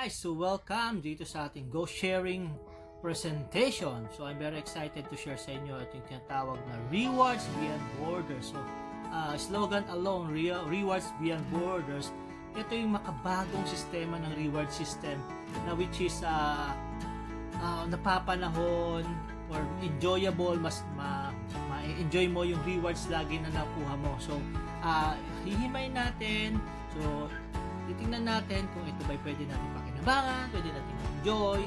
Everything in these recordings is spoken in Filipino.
guys! So welcome dito sa ating Go Sharing presentation. So I'm very excited to share sa inyo ating tinatawag na Rewards Beyond Borders. So slogan alone, Rewards Beyond Borders. Ito yung makabagong sistema ng reward system na which is napapanahon or enjoyable, mas ma-enjoy mo yung rewards lagi na nakuha mo. So hihimay natin. So titingnan natin kung ito ba pwede natin pakinabangan, pwede natin enjoy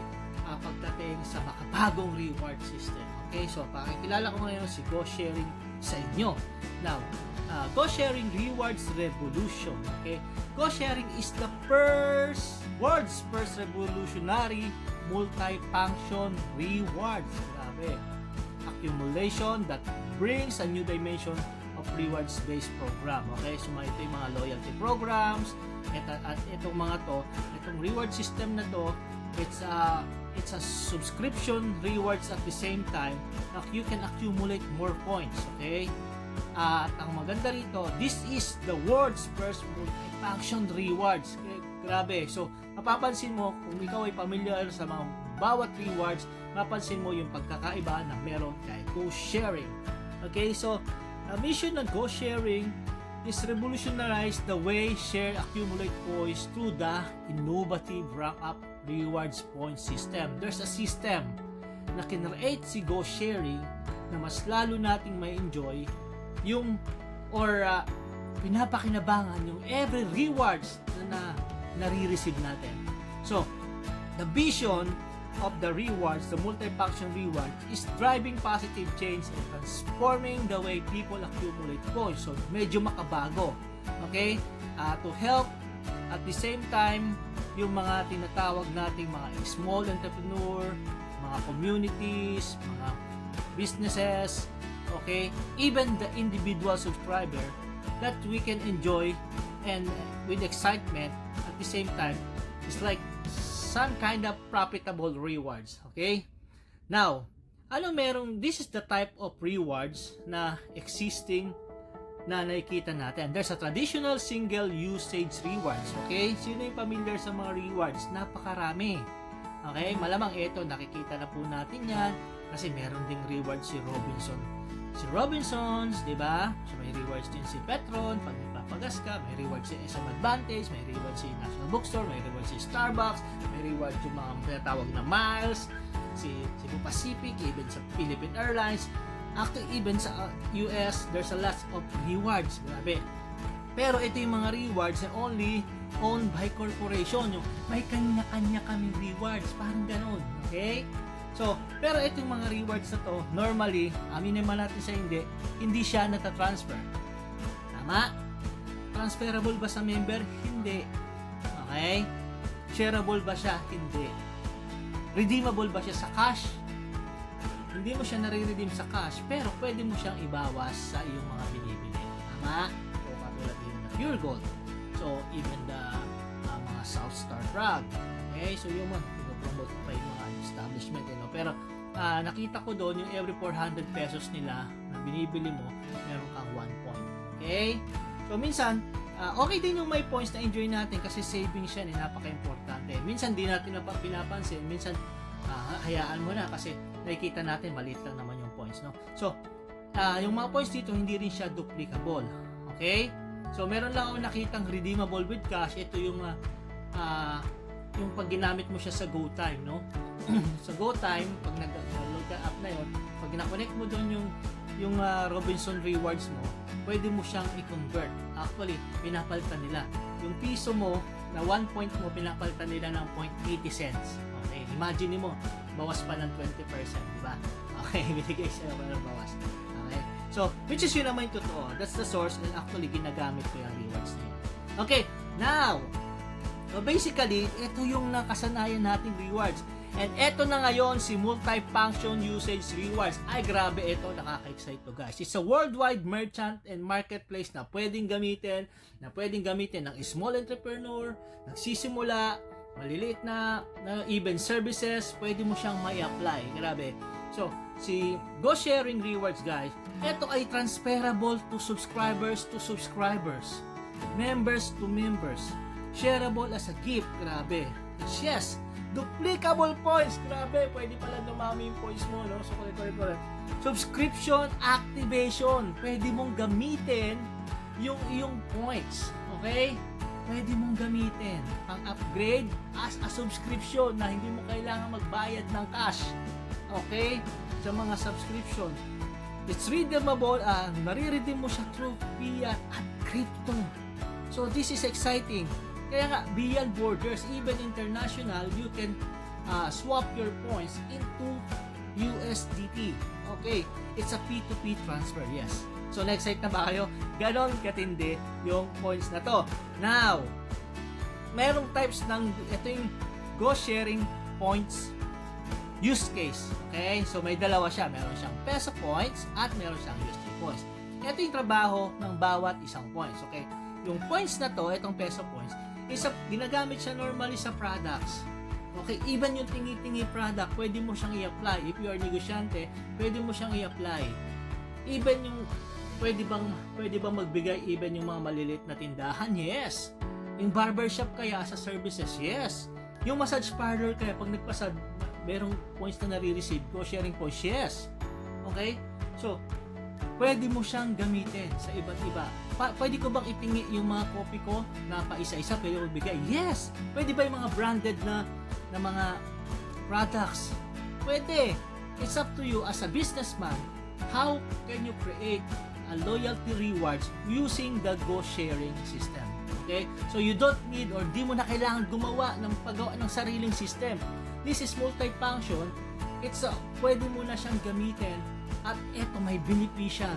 pagdating sa makabagong reward system. Okay, so pakikilala ko ngayon si Go Sharing sa inyo. Now, Go Sharing Rewards Revolution. Okay, Go Sharing is the world's first revolutionary multi-function rewards. Grabe. Accumulation that brings a new dimension of rewards-based program. Okay, so ito yung mga loyalty programs. At itong mga itong reward system na to, it's a subscription rewards at the same time that you can accumulate more points. Okay, at ang maganda rito, this is the world's first multi-function rewards. Okay, grabe. So mapapansin mo kung ikaw ay familiar sa mga bawat rewards, mapansin mo yung pagkakaiba na meron kay Go Sharing. Okay, so the mission ng Go Sharing is revolutionize the way share accumulate points through the innovative rank-up rewards point system. There's a system na kinreate si Go Sharing na mas lalo nating may enjoy yung pinapakinabangan yung every rewards na nare-receive natin. So, the vision of the rewards, the multi-function rewards, is driving positive change and transforming the way people accumulate points. So, medyo makabago. Okay? To help at the same time yung mga tinatawag nating mga small entrepreneur, mga communities, mga businesses, okay? Even the individual subscriber that we can enjoy and with excitement at the same time, it's like some kind of profitable rewards. Okay? Now, this is the type of rewards na existing na nakikita natin. There's a traditional single usage rewards. Okay? Sino yung familiar sa mga rewards? Napakarami. Okay? Malamang ito, nakikita na po natin yan kasi meron ding rewards si Robinson. Si Robinsons, di ba? So may rewards din si Petron, pag nagpapagas ka, may rewards si SM Advantage, may rewards si National Bookstore, may rewards si Starbucks, may rewards yung mga tinatawag na miles, si Cebu Pacific, even sa Philippine Airlines. Actually, even sa US, there's a lot of rewards. Grabe. Pero ito yung mga rewards na only owned by corporation. Yung may kanya-kanya kaming rewards. Parang ganun. Okay? So, pero itong mga rewards na to, normally, aminin naman natin sa hindi siya natatransfer. Tama? Transferable ba sa member? Hindi. Okay? Shareable ba siya? Hindi. Redeemable ba siya sa cash? Hindi mo siya nare-redeem sa cash, pero pwede mo siyang ibawas sa iyong mga binibili. Tama? So, katulad din na Pure Gold. So, even the mga South Star Drug. Okay? So, yung promote pa yung mga establishment, pero nakita ko doon yung every 400 pesos nila na binibili mo, meron kang 1 point. Okay? So minsan, okay din yung may points na enjoy natin kasi saving siya, napaka-importante. Minsan di natin pinapansin, minsan hayaan mo na kasi nakikita natin maliit lang naman yung points, no? So, yung mga points dito hindi rin siya duplicable. Okay? So meron lang ako nakitang redeemable with cash. Ito yung pag ginamit mo siya sa GoTime, no? Sa GoTime, pag nag-load ka app na yon, pag na-connect mo doon yung Robinson Rewards mo, pwede mo siyang i-convert. Actually, pinapalitan nila. Yung piso mo, na 1 point mo, pinapalitan nila ng 0.80 cents. Okay, imagine mo, bawas pa ng 20%, di ba? Okay, binigay siya ng bawas. Okay, so, which is yun naman yung totoo. That's the source and actually ginagamit ko yung rewards na yun. Okay, now, so basically, ito yung nakasanayan nating rewards. And ito na ngayon si multi-function usage rewards. Ay grabe, ito nakaka-excite to guys. It's a worldwide merchant and marketplace na pwedeng gamitin ng small entrepreneur, nagsisimula, maliliit na even services, pwede mo siyang mai-apply. Grabe. So, si Go Sharing Rewards guys, ito ay transferable to subscribers, members to members, shareable as a gift. Grabe. Yes, duplicable points. Grabe, pwede pala dumami yung points mo, no? So, correct. Subscription activation. Pwede mong gamitin yung iyong points. Okay? Pwede mong gamitin ang upgrade as a subscription na hindi mo kailangan magbayad ng cash. Okay? Sa mga subscription. It's redeemable. Nare-redeem mo siya through fiat at crypto. So, this is exciting. Kaya nga, beyond borders, even international, you can swap your points into USDT. Okay, it's a P2P transfer, yes. So, na-excite na ba kayo? Ganon katindi yung points na to. Now, merong types ng, ito yung Go Sharing Points use case. Okay, so may dalawa siya. Meron siyang peso points at meron siyang USD points. Ito yung trabaho ng bawat isang points. Okay, yung points na to, itong peso points, ginagamit siya normally sa products. Okay, even yung tingi-tingi product, pwede mo siyang i-apply. If you are negosyante, pwede mo siyang i-apply. Even yung, pwede bang magbigay even yung mga maliliit na tindahan? Yes. Yung barbershop kaya sa services? Yes. Yung massage parlor kaya pag nagpasad, merong points na nare-receive, Go Sharing points? Yes. Okay? So, pwede mo siyang gamitin sa iba't iba. Pwede ko bang itingi yung mga copy ko na pa isa-isa? Pwede ko bigay? Yes! Pwede ba yung mga branded na mga products? Pwede! It's up to you as a businessman. How can you create a loyalty rewards using the Go Sharing system? Okay? So you don't need or di mo na kailangan gumawa ng paggawa ng sariling system. This is multifunction. Pwede mo na siyang gamitin at eto may beneficial.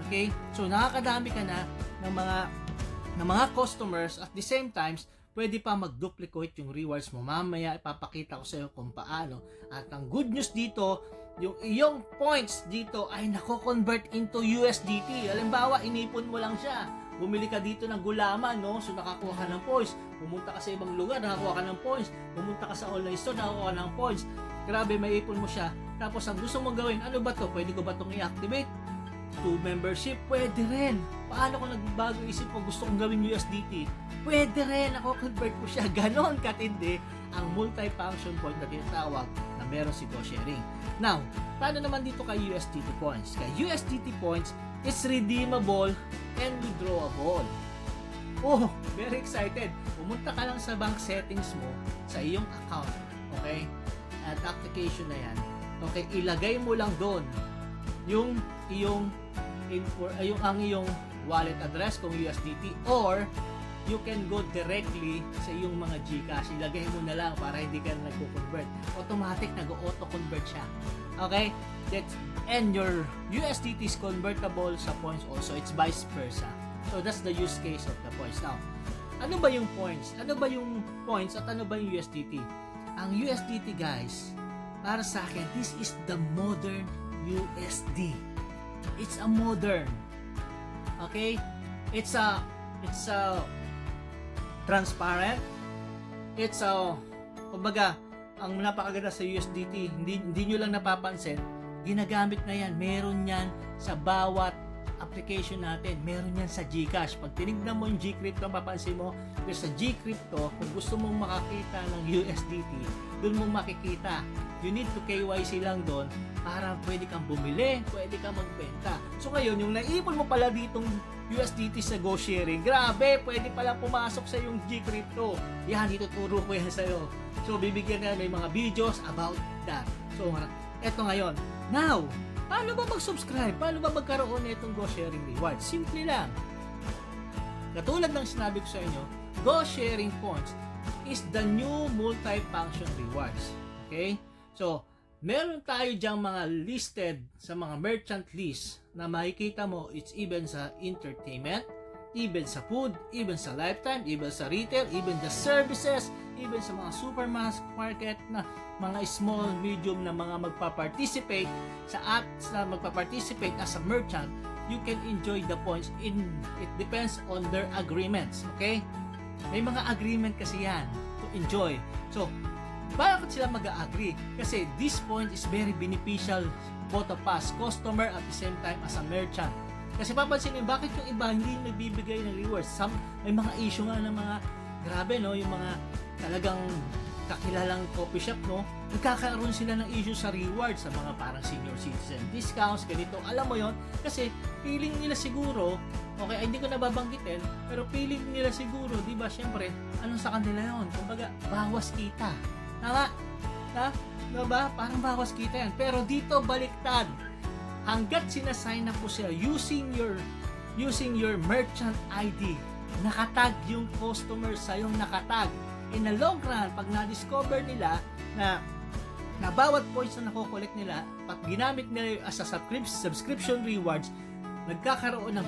Okay? So nakakadami ka na ng mga customers at the same times pwede pa mag-duplicate yung rewards mo. Mamaya ipapakita ko sa iyo kung paano. At ang good news dito, yung iyong points dito ay nako-convert into USDT. Halimbawa, inipon mo lang siya. Bumili ka dito ng gulaman, no? So nakakuha ka ng points. Pumunta ka sa ibang lugar, nakakuha ka ng points. Pumunta ka sa online store, nakakuha ka ng points. Grabe, may ipon mo siya. Tapos ang gusto mong gawin, ano ba to? Pwede ko ba itong i-activate? To membership? Pwede rin. Paano kung nagbago isip ko, gusto kong gawin USDT? Pwede rin. Nako-convert ko siya. Ganon katindi ang multi-function point na tinatawag na meron si Go Sharing. Now, paano naman dito kay USDT points? Kay USDT points, it's redeemable and withdrawable. Oh, very excited. Pumunta ka lang sa bank settings mo sa iyong account. Okay? At application na yan. Okay, ilagay mo lang doon yung iyong ang iyong wallet address kung USDT, or you can go directly sa iyong mga GCash. Ilagay mo na lang para hindi ka nagko-convert. Automatic nag-auto-convert siya. Okay? And your USDT is convertible sa points also. It's vice versa. So that's the use case of the points. Now, ano ba yung points? Ano ba yung points at ano ba yung USDT? Ang USDT, guys, para sa akin, this is the modern USD. It's a modern. Okay? It's a transparent. It's a, kumbaga, ang napakaganda sa USDT, hindi nyo lang napapansin, ginagamit na yan. Meron yan sa bawat application natin. Meron yan sa GCash. Pag tinignan mo yung GCrypto, mapapansin mo, there's a GCrypto, kung gusto mong makakita ng USDT, doon mo makikita. You need to KYC lang doon para pwede kang bumili, pwede kang magbenta. So ngayon, yung naipon mo pala ditong USDT sa Go Sharing, grabe, pwede pala pumasok sa yung GCrypto. Yan, ituturo ko yan sa'yo. So bibigyan na may mga videos about that. So eto ngayon. Now, paano ba mag-subscribe? Paano ba magkaroon nitong Go Sharing rewards? Simple lang. Katulad ng sinabi ko sa inyo, Go Sharing points is the new multi-function rewards. Okay? So, meron tayo diyang mga listed sa mga merchant list na makikita mo, it's even sa entertainment, even sa food, even sa lifetime, even sa retail, even the services, even sa mga supermarket na mga small, medium na mga magpa-participate sa magpa-participate as a merchant, you can enjoy the points it depends on their agreements. Okay? May mga agreement kasi yan to enjoy. So, bakit sila mag-agree? Kasi this point is very beneficial both of us, customer at the same time as a merchant. Kasi papansin niyo, bakit yung iba hindi nagbibigay ng rewards? May mga issue nga ng mga, grabe no, yung mga talagang kakilalang coffee shop, no, nagkakaroon sila ng issue sa rewards sa mga parang senior citizen discounts, ganito. Alam mo yon kasi feeling nila siguro, okay, hindi ko nababanggitin, pero feeling nila siguro, di ba, syempre, ano sa kanila yon? Kumbaga, bawas kita. Tama? Ha? Diba? Parang bawas kita yan. Pero dito, baliktad. Hanggat sinasign up po sila using your merchant ID, nakatag yung customer sa yung nakatag. In the long run, pag na-discover nila na bawat points na nakokolekt nila, pag ginamit nila as a subscription rewards, nagkakaroon ng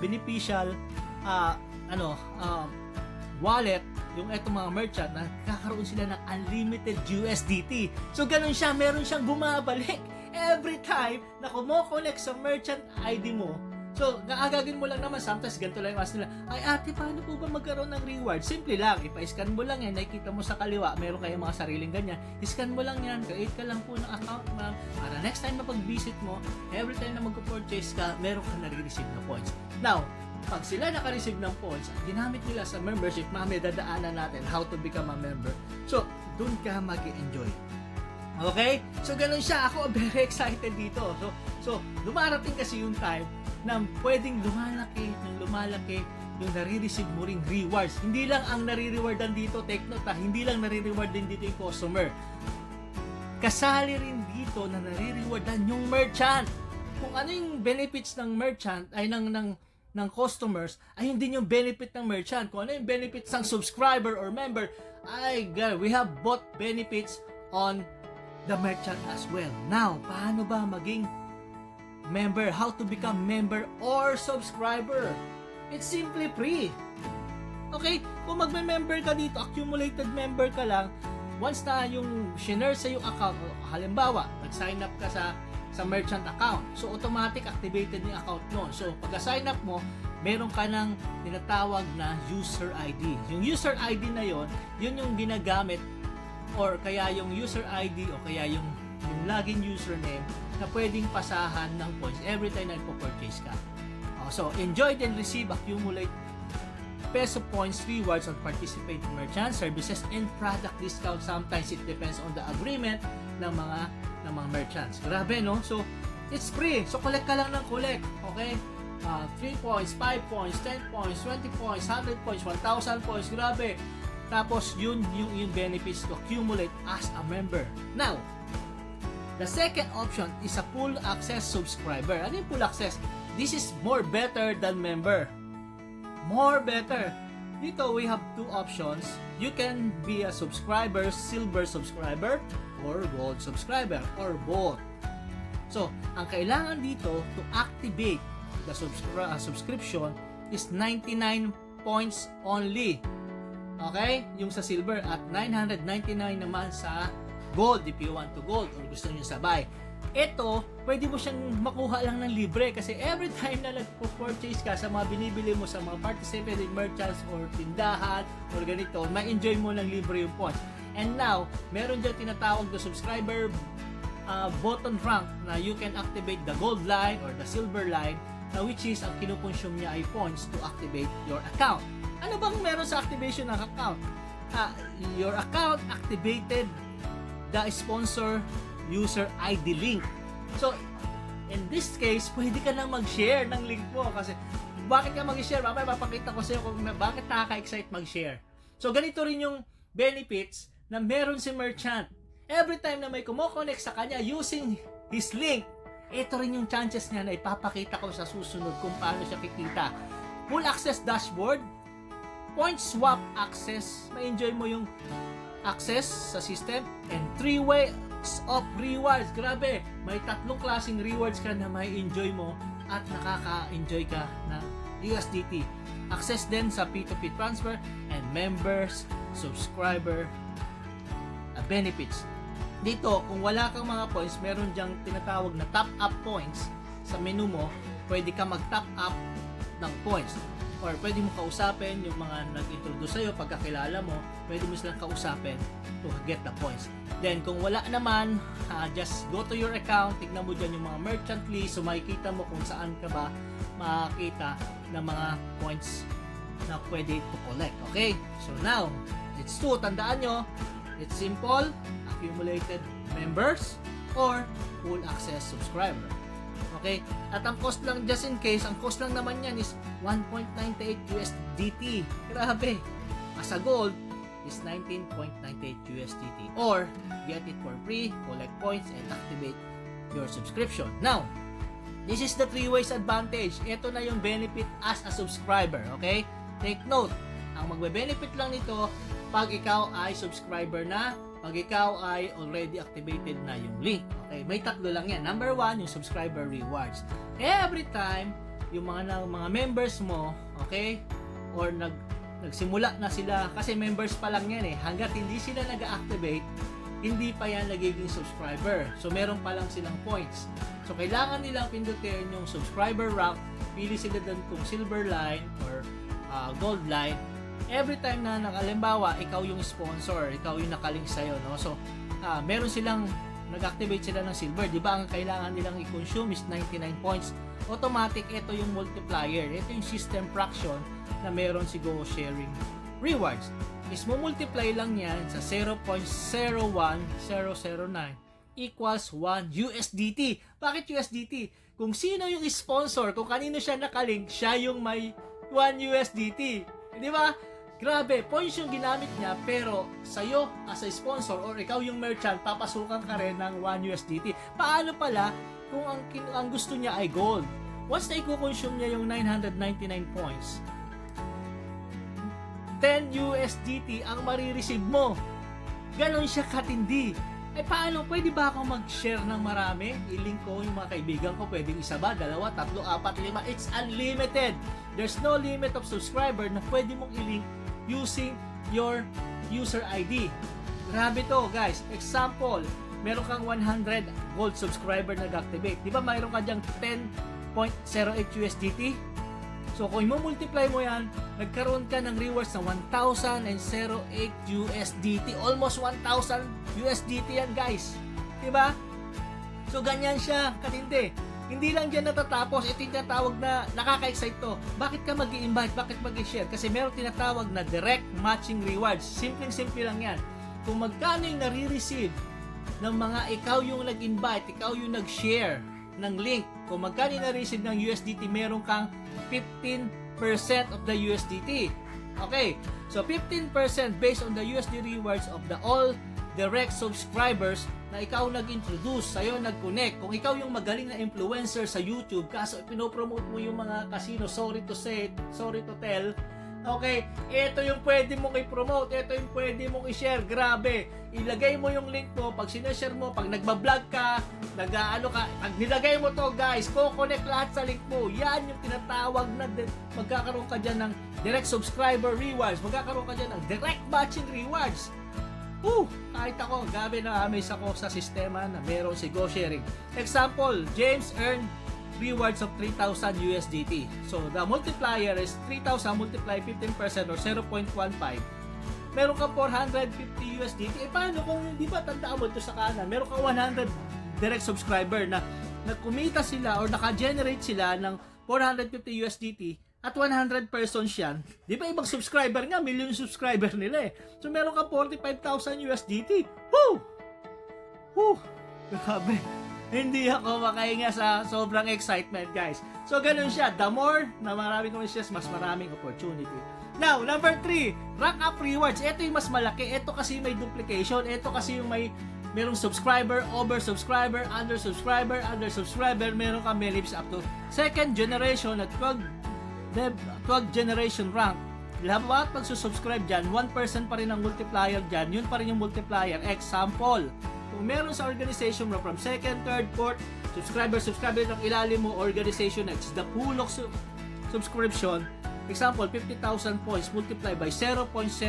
beneficial wallet, yung etong mga merchant, nagkakaroon sila ng unlimited USDT. So ganun siya, meron siyang bumabalik every time na kumo-connect sa merchant ID mo. So, gagawin mo lang naman, sometimes ganito lang yung ask nila, ay ate, paano po ba magkaroon ng reward? Simple lang, ipa-scan mo lang yan, nakikita mo sa kaliwa, meron kayong mga sariling ganyan, iscan mo lang yan, create ka lang po ng account ma'am, para next time na pag-visit mo, every time na mag-purchase ka, meron ka nare-receive na points. Now, pag sila naka-receive ng points, ginamit nila sa membership, mami, dadaanan natin how to become a member. So, dun ka mag-enjoy. Okay? So, ganun siya. Ako, very excited dito. So lumarating kasi yung time na pwedeng lumalaki yung nare-receive mo ring rewards. Hindi lang ang nare-rewardan dito, take note ha, hindi lang nare-reward din dito yung customer. Kasali rin dito na nare-rewardan yung merchant. Kung ano yung benefits ng merchant, ay ng customers, ay hindi yung benefit ng merchant. Kung ano yung benefits ng subscriber or member, ay God, we have both benefits on the merchant as well. Now, paano ba maging member? How to become member or subscriber? It's simply free. Okay? Kung magme-member ka dito, accumulated member ka lang, once na yung share sa yung account, halimbawa, nag-sign up ka sa merchant account, so automatic activated yung account mo. So, pag-sign up mo, meron ka ng tinatawag na user ID. Yung user ID na yun yung ginagamit, or kaya yung user ID o kaya yung login username na pwedeng pasahan ng points every time na nagpo-purchase ka. So, enjoy and receive, accumulate peso points rewards on participating merchants, services, and product discounts. Sometimes it depends on the agreement ng mga merchants. Grabe, no? So, it's free. So, collect ka lang ng collect. Okay? 3 points, 5 points, 10 points, 20 points, 100 points, 1,000 points. Grabe. Tapos, yun yung benefits to accumulate as a member. Now, the second option is a full access subscriber. Ano yung full access? This is more better than member. More better. Dito, we have two options. You can be a subscriber, silver subscriber, or gold subscriber, or both. So, ang kailangan dito to activate the subscription is 99 points only. Okay? Yung sa silver, at 999 naman sa gold if you want to gold or gusto niyo sabay. Ito, pwede mo siyang makuha lang ng libre kasi every time na nagpo-purchase ka sa mga binibili mo sa mga participating merchants or tindahan or ganito, ma-enjoy mo ng libre yung points. And now, meron dyan tinatawag na subscriber button rank na you can activate the gold line or the silver line, na which is ang kinukonsume niya ay points to activate your account. Ano bang meron sa activation ng account? Your account activated the sponsor user ID link. So, in this case, pwede ka lang mag-share ng link mo kasi bakit ka mag-share? Mamaya mapakita ko sa iyo kung bakit nakaka-excite mag-share. So, ganito rin yung benefits na meron si merchant. Every time na may kumo-connect sa kanya using his link, ito rin yung chances niya na ipapakita ko sa susunod kung paano siya kikita. Full access dashboard, point swap access, ma-enjoy mo yung access sa system, and 3 ways of rewards. Grabe, may 3 klaseng rewards ka na may enjoy mo at nakaka-enjoy ka ng USDT. Access din sa P2P transfer and members, subscriber benefits. Dito, kung wala kang mga points, meron diyang tinatawag na top up points sa menu mo. Pwede ka mag-top up ng points. Or pwede mo kausapin yung mga nag-introduce sa'yo, pagkakilala mo, pwede mo silang kausapin to get the points. Then, kung wala naman, just go to your account, tignan mo dyan yung mga merchant list, so makikita mo kung saan ka ba makakita ng mga points na pwede to collect. Okay? So now, It's 2. Tandaan nyo, it's simple, accumulated members, or full access subscriber. Okay? At ang cost lang, just in case, ang cost lang naman yan is 1.98 USDT. Grabe. As a gold, is 19.98 USDT. Or, get it for free, collect points, and activate your subscription. Now, this is the 3 ways advantage. Ito na yung benefit as a subscriber. Okay? Take note, ang magbe-benefit lang nito pag ikaw ay subscriber na, pag ikaw ay already activated na yung link. Okay, may tatlo lang yan. Number 1, yung subscriber rewards. Every time yung mga members mo, okay, or nagsimula na sila, kasi members pa lang yan hanggat hindi sila nag-activate, hindi pa yan nagiging subscriber. So meron pa lang silang points. So kailangan nilang pindutin yung subscriber rank, pili sila doon kung silver line or gold line. Every time na nakalimbawa, ikaw yung sponsor, ikaw yung nakalink sa'yo, no? So, meron silang, nag-activate sila ng silver, di ba? Ang kailangan nilang i-consume is 99 points. Automatic, ito yung multiplier. Ito yung system fraction na meron si Go Sharing Rewards. Is mo-multiply lang yan sa 0.01009 equals 1 USDT. Bakit USDT? Kung sino yung sponsor, kung kanino siya nakalink, siya yung may 1 USDT. Di ba? Grabe, points yung ginamit niya, pero sa'yo as a sponsor or ikaw yung merchant, papasukan ka rin ng 1 USDT. Paano pala kung ang gusto niya ay gold? Once na i-consume niya yung 999 points, 10 USDT ang marireceive mo. Ganon siya katindi. Paano? Pwede ba ako mag-share ng marami? I-link ko yung mga kaibigan ko. Pwedeng isa ba, dalawa, tatlo, apat, lima. It's unlimited. There's no limit of subscriber na pwede mong i-link using your user ID. Grabe to, guys. Example, meron kang 100 gold subscriber nag-activate. Di ba mayroon ka dyang 10.08 USDT? So, kung mo-multiply mo yan, nagkaroon ka ng rewards na 1,008 USDT. Almost 1,000 USDT yan, guys. Diba? So, ganyan siya, katindi. Hindi lang dyan natatapos. Ito yung tinatawag na nakaka-excite to. Bakit ka mag-i-invite? Bakit mag-i-share? Kasi meron tinatawag na direct matching rewards. Simpleng-simple lang yan. Kung magkano yung nare-receive ng mga ikaw yung nag-invite, ikaw yung nag-share ng link, kung magkano yung nare-receive ng USDT, meron kang 15% of the USDT. Okay, so 15% based on the USD rewards of the all direct subscribers na ikaw nag-introduce, sa'yo nag-connect. Kung ikaw yung magaling na influencer sa YouTube, kaso pinopromote mo yung mga casino, sorry to say, sorry to tell, okay, ito yung pwede mong i-promote, ito yung pwede mong i-share, grabe. Ilagay mo yung link mo, pag sinashare mo, pag nagbablog ka, pag nilagay mo to, guys, ko-connect lahat sa link mo. Yan yung tinatawag na magkakaroon ka dyan ng direct subscriber rewards, magkakaroon ka dyan ng direct matching rewards. Kahit ako, gabi na amaze ako sa sistema na meron si Go Sharing. Example, James earned rewards of 3,000 USDT. So, the multiplier is 3,000 multiply 15% or 0.15. Meron ka 450 USDT. Paano kung, di ba, tandaan mo ito sa kanan, meron ka 100 direct subscriber na kumita sila or naka-generate sila ng 450 USDT at 100 persons yan. Di ba ibang subscriber nga, million subscriber nila So, meron ka 45,000 USDT. Grabe. Hindi ako makahinga sa sobrang excitement, guys. So, ganun siya. The more na maraming commissions, mas maraming opportunity. Now, number 3, rank up rewards. Ito yung mas malaki. Ito kasi may duplication. Ito kasi yung merong subscriber, over subscriber, under subscriber, meron ka may lives up to second generation at 12 generation rank. Lahat pag susubscribe dyan, 1% pa rin ang multiplier dyan. Yun pa rin yung multiplier. Example, kung meron sa organization mo from second, third, fourth, subscriber ng ilalim mo, organization X, the pool of subscription, example, 50,000 points multiply by 0.01009,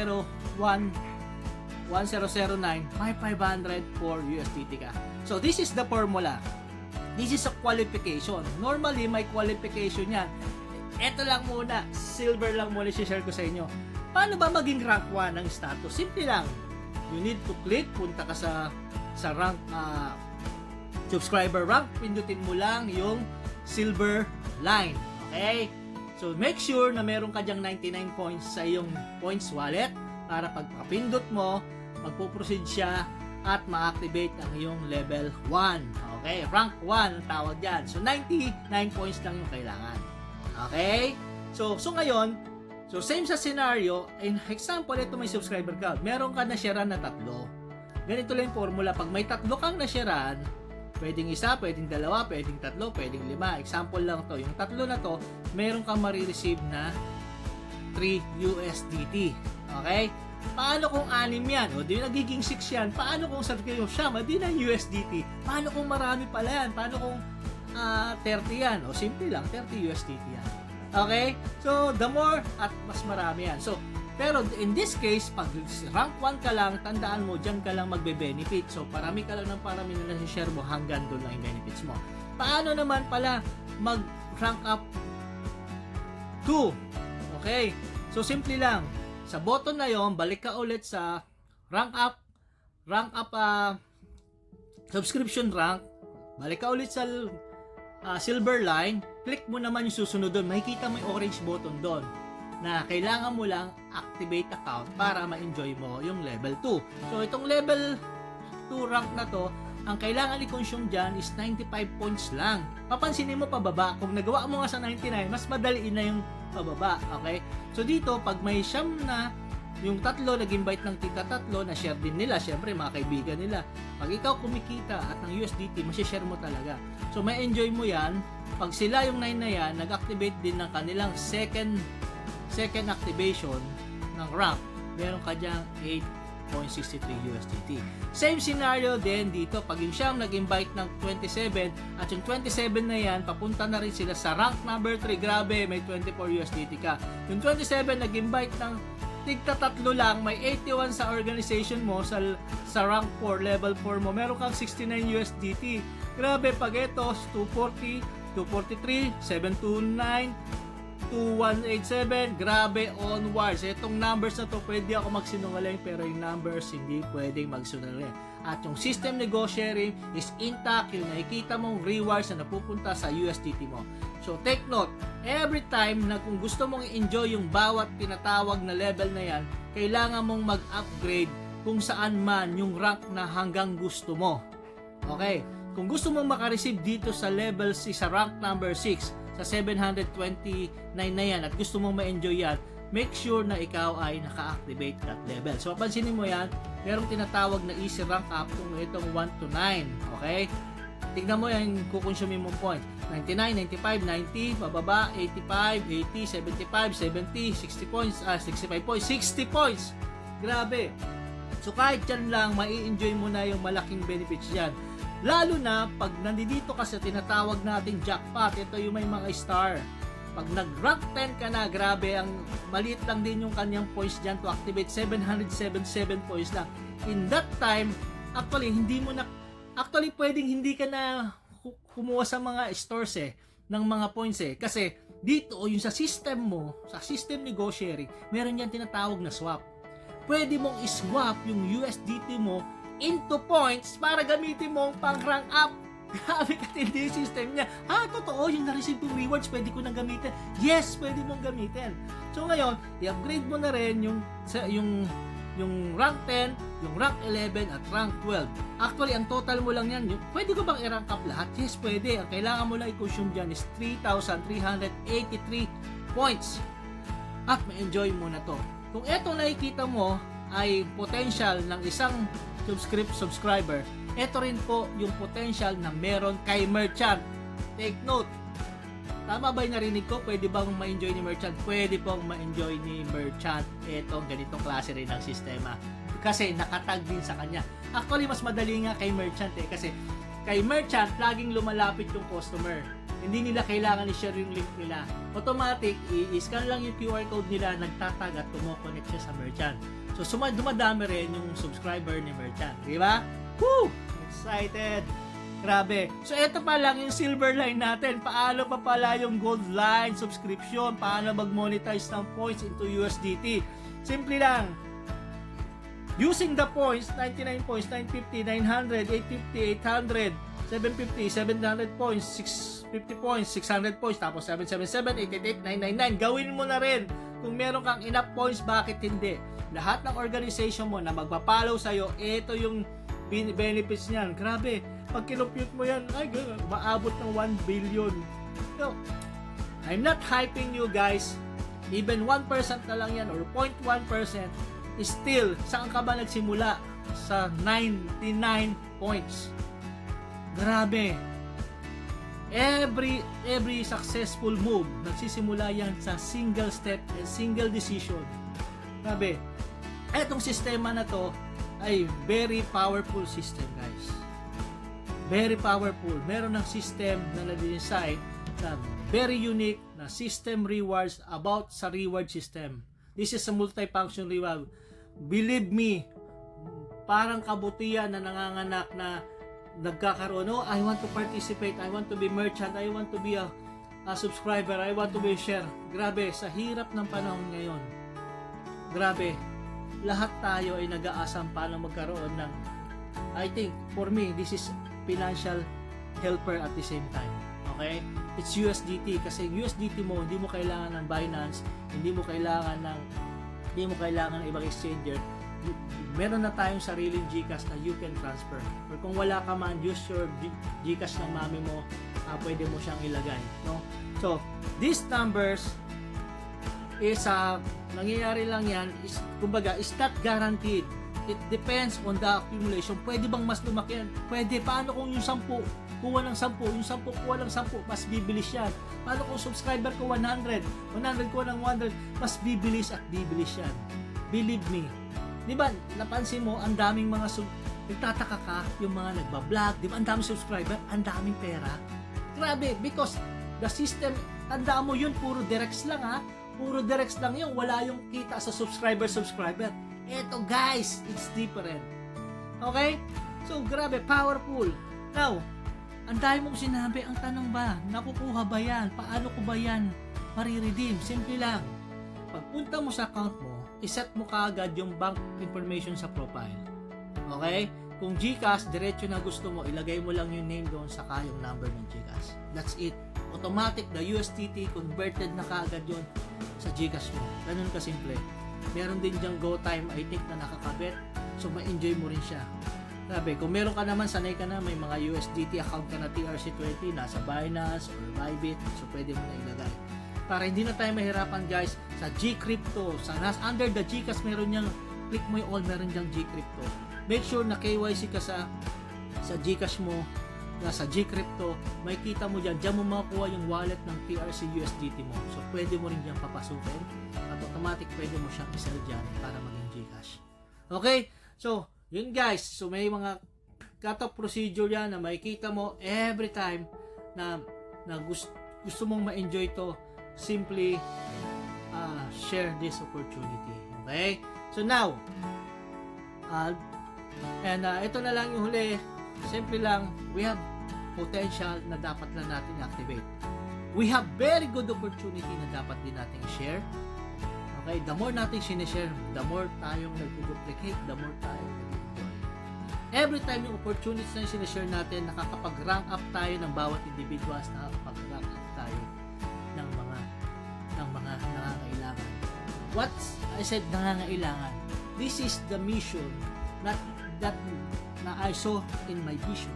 may 504 USDT ka. So, this is the formula. This is a qualification. Normally, may qualification yan. Ito lang muna, silver lang muna share ko sa inyo. Paano ba maging rank 1 ng status? Simple lang. You need to click, punta ka sa rank, subscriber rank, pindutin mo lang yung silver line. Okay? So, make sure na meron ka dyang 99 points sa iyong points wallet. para pagpapindot mo, magpo-proceed siya at ma-activate ang iyong level 1. Okay, rank 1 ang tawag dyan. So 99 points lang yung kailangan. Okay? So ngayon, so same sa scenario, in example, ito may subscriber count. Meron ka na sharean na 3. Ganito lang yung formula. Pag may 3 kang na sharean, pwedeng 1, pwedeng 2, pwedeng 3, pwedeng 5. Example lang to. Yung 3 na to, meron kang marireceive na 3 USDT. Okay? Paano kung 6 yan? O di nagiging 6 yan. Paano kung sabi kayo, Sham, di na USDT? Paano kung marami pala yan? Paano kung 30 yan? O simple lang, 30 USDT yan. Okay? So, the more at mas marami yan. So, pero in this case, pag rank 1 ka lang, tandaan mo, dyan ka lang magbe-benefit. So, parami ka lang ng parami na nasi-share mo, hanggang doon lang yung benefits mo. Paano naman pala mag-rank up 2? Okay? So, simple lang. Sa button na yon, balik ka ulit sa rank up subscription rank, balik ka ulit sa silver line, click mo naman yung susunod doon. Makikita mo yung orange button doon na kailangan mo lang activate account para ma-enjoy mo yung level 2. So, itong level 2 rank na to, ang kailangan i-consume dyan is 95 points lang. Papansinin mo pababa, kung nagawa mo nga sa 99, mas madaliin na yung pababa. Okay? So, dito, pag may siyam na, yung 3, nag-invite ng tika 3, na share din nila, syempre mga kaibigan nila. Pag ikaw kumikita at ng USDT, masishare mo talaga. So, may enjoy mo yan. Pag sila yung 9 na yan, nag-activate din ng kanilang second activation ng rank, meron ka dyang 8.63 USDT. Same scenario din dito. Pag yung siyam nag-invite ng 27 at yung 27 na yan, papunta na rin sila sa rank number 3. Grabe, may 24 USDT ka. Yung 27 nag-invite ng tigta 3 lang, may 81 sa organization mo, sa rank 4, level 4 mo, meron kang 69 USDT. Grabe, pag ito, 240, 243, 729, 2187, grabe, onwards. Itong numbers na to, pwede ako magsinungaling, pero yung numbers hindi pwedeng magsinungaling. At yung system nego sharing is intact, yung nakikita mong rewards na napupunta sa USDT mo. So take note, every time na kung gusto mong i-enjoy yung bawat tinatawag na level na yan, kailangan mong mag-upgrade kung saan man yung rank na hanggang gusto mo. Okay, kung gusto mong makareceive dito sa level 6, sa rank number 6, sa 729 na yan, at gusto mong ma-enjoy yan, make sure na ikaw ay naka-activate that level. So, pansinin mo yan, merong tinatawag na easy rank up kung itong 1 to 9. Okay? Tignan mo yan, kukonsumin mong points. 99, 95, 90, bababa, 85, 80, 75, 70, 60 points, 65 points, 60 points! Grabe! So, kahit yan lang, mai-enjoy mo na yung malaking benefits yan. Lalo na pag nandito ka sa tinatawag nating jackpot, ito yung may mga star. Pag nag-rank 10 ka na, grabe, ang maliit lang din yung kanyang points dyan to activate, 777 points lang. In that time, actually pwedeng hindi ka na kumuha sa mga stores ng mga points kasi dito, yung sa system mo, sa system nego sharing, meron yan tinatawag na swap. Pwede mong iswap yung USDT mo into points para gamitin mo pang rank up. Grabe katindi yung system niya. Totoo, yung na-receive yung rewards, pwede ko nang gamitin. Yes, pwede mong gamitin. So ngayon, i-upgrade mo na rin yung rank 10, yung rank 11, at rank 12. Actually, ang total mo lang yan, pwede ko bang i-rank up lahat? Yes, pwede. Ang kailangan mo lang i-consume dyan is 3,383 points. At ma-enjoy mo na to. Kung eto nakikita mo ay potential ng isang subscriber, ito rin po yung potential na meron kay merchant. Take note. Tama ba yung narinig ko? Pwede bang ma-enjoy ni merchant? Pwede pong ma-enjoy ni merchant itong ganitong klase rin ng sistema. Kasi nakatag din sa kanya. Actually, mas madali nga kay merchant kasi kay merchant, laging lumalapit yung customer. Hindi nila kailangan i-share yung link nila. Automatic, i-scan lang yung QR code nila, nagtatag at tumo-connect siya sa merchant. So, dumadami rin yung subscriber ni merchant. Di ba? Woo! Excited! Grabe. So, ito pa lang yung silver line natin. Paano pa pala yung gold line subscription? Paano mag-monetize ng points into USDT? Simple lang. Using the points, 99 points, 950, 900, 850, 800, 750, 700 points, 650 points, 600 points, tapos 777, 888, 999. Gawin mo na rin. Kung meron kang enough points, bakit hindi? lahat ng organization mo na magpa-follow sa'yo, ito yung benefits niyan. Grabe, pag kinumpute mo yan, ay, maabot ng 1 billion. So, I'm not hyping you guys. Even 1% na lang yan or 0.1% is still, saan ka ba nagsimula? Sa 99 points. Grabe. Every successful move, nagsisimula yan sa single step and single decision. Grabe. Etong sistema na to ay very powerful system, guys. Very powerful. Meron ng system na na-design na very unique na system rewards about sa reward system. This is a multifunction reward. Believe me, parang kabutihan na nanganganak na nagkakaroon, oh, I want to participate, I want to be merchant, I want to be a subscriber, I want to be a share. Grabe, sa hirap ng panahon ngayon, grabe, lahat tayo ay nag-aasam paano magkaroon ng, I think, for me, this is financial helper at the same time. Okay? It's USDT kasi USDT mo, hindi mo kailangan ng Binance, hindi mo kailangan ng ibang exchanger. Meron na tayong sariling GCash na you can transfer. Or kung wala ka man, use your GCash ng mami mo, pwede mo siyang ilagay, no? So, these numbers is nangyayari lang yan is, kumbaga, is not guaranteed. It depends on the accumulation. Pwede bang mas lumaki yan? Pwede. Paano kung yung 10 kuha ng 10, yung 10 kuha ng 10, mas bibilis yan. Paano kung subscriber ko 100 kuha ng 100, mas bibilis at bibilis yan. Believe me. Di ba, napansin mo, ang daming mga nagtataka ka, yung mga nagbablog, di ba, ang daming subscriber, ang daming pera. Grabe, because the system, tandaan mo yun, puro directs lang ha. Puro directs lang yun, wala yung kita sa subscriber. Eto guys, it's different. Okay? So, grabe, powerful. Now, ang dami mong sinabi, ang tanong ba, nakukuha ba yan? Paano ko ba yan mariredeem? Simple lang. Pagpunta mo sa account mo, iset mo kaagad yung bank information sa profile. Okay? Kung GCash, diretso na gusto mo, ilagay mo lang yung name doon sa kayong number ng GCash. That's it. Automatic, the USDT converted na kaagad yun sa GCash mo. Ganun kasimple. Meron din dyang GoTime, I think, na nakakabit. So, ma-enjoy mo rin siya. Sabi, kung meron ka naman, sanay ka na, may mga USDT account ka na TRC20, nasa Binance or Bybit, so pwede mo na ilagay. Para hindi na tayo mahirapan, guys, sa Gcrypto, under the GCash, meron niyang, click mo yung all, meron niyang Gcrypto. Make sure na KYC ka sa GCash mo, nasa Gcrypto, may kita mo dyan mo makuha yung wallet ng TRC USDT mo. So, pwede mo rin dyan papasukin, at automatic pwede mo siyang isell dyan para maging Gcash. Okay? So, yun guys, so may mga cut-off procedure yan na makikita mo every time na gusto mong ma-enjoy to, simply share this opportunity. Okay? So now, ito na lang yung huli. Simple lang, we have potential na dapat na natin activate. We have very good opportunity na dapat din natin share. Okay? The more natin sinishare, the more tayong nag-duplicate, the more tayong nag-enjoy. Every time yung opportunities na sinishare natin, nakakapag-rank up tayo ng bawat individuals, nakakapag-rank up tayo ng mga nangangailangan. What I said nangangailangan, this is the mission that na I saw in my vision.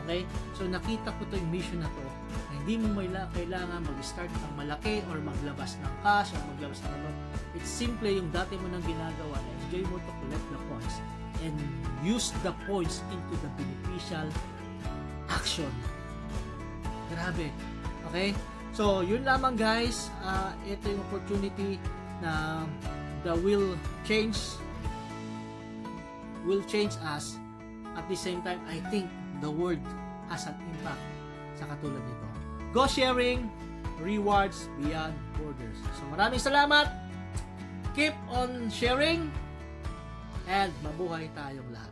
Okay? So nakita ko to yung mission na to, na hindi mo kailangan mag-start ng malaki or maglabas ng cash or maglabas ng ano. It's simple yung dati mo nang ginagawa na enjoy mo to collect the points and use the points into the beneficial action. Grabe. Okay? So, yun lamang guys. Ito yung opportunity na will change us. At the same time, I think the world has an impact sa katulad nito. Go sharing, rewards beyond borders. So, maraming salamat. Keep on sharing and mabuhay tayong lahat.